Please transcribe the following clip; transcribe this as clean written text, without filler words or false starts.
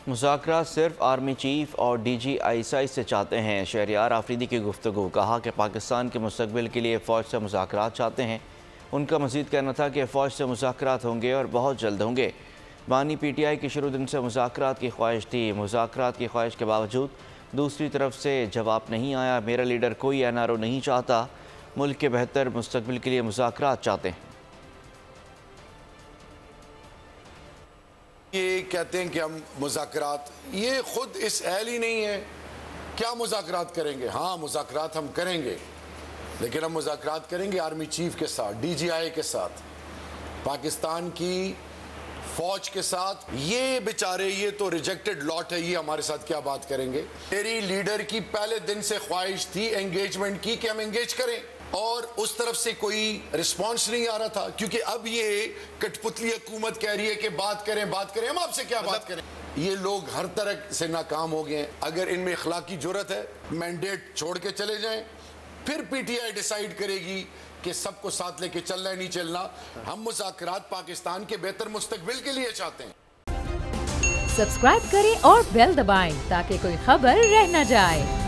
मुज़ाकरात सिर्फ army chief और DGI से चाहते हैं। शहरयार आफरीदी की गुफ्तगू। कहा कि पाकिस्तान के मुस्तकबिल के लिए फ़ौज से मुज़ाकरात चाहते हैं। उनका मज़ीद कहना था कि फ़ौज से मुज़ाकरात होंगे और बहुत जल्द होंगे। बानी PTI की शुरू दिन से मुज़ाकरात की ख्वाहिश थी। मुज़ाकरात की ख्वाहिश के बावजूद दूसरी तरफ से जवाब नहीं आया। मेरा लीडर कोई NRO नहीं चाहता, मुल्क के बेहतर मुस्तकबिल के लिए मुज़ाकरात चाहते हैं। ये कहते हैं कि हम मुज़ाकरात, ये खुद इस अहल ही नहीं है। क्या मुज़ाकरात करेंगे? हाँ, मुज़ाकरात हम करेंगे, लेकिन हम मुज़ाकरात करेंगे आर्मी चीफ के साथ, DGI के साथ, पाकिस्तान की फौज के साथ। ये बेचारे, ये तो रिजेक्टेड लॉट है, ये हमारे साथ क्या बात करेंगे? मेरी लीडर की पहले दिन से ख्वाहिश थी एंगेजमेंट की, कि हम एंगेज करें, और उस तरफ से कोई रिस्पांस नहीं आ रहा था। क्योंकि अब ये कठपुतली हुकूमत कह रही है कि बात करें, हम आपसे क्या बात करें? ये लोग हर तरह से नाकाम हो गए हैं। अगर इनमें इखलाकी जुर्रत है, मैंडेट छोड़ के चले जाएं, फिर PTI डिसाइड करेगी कि सबको साथ लेके चलना है नहीं चलना। हम मुज़ाकरात पाकिस्तान के बेहतर मुस्तकबिल के लिए चाहते हैं। सब्सक्राइब करें और बेल दबाएं ताकि कोई खबर रह न जाए।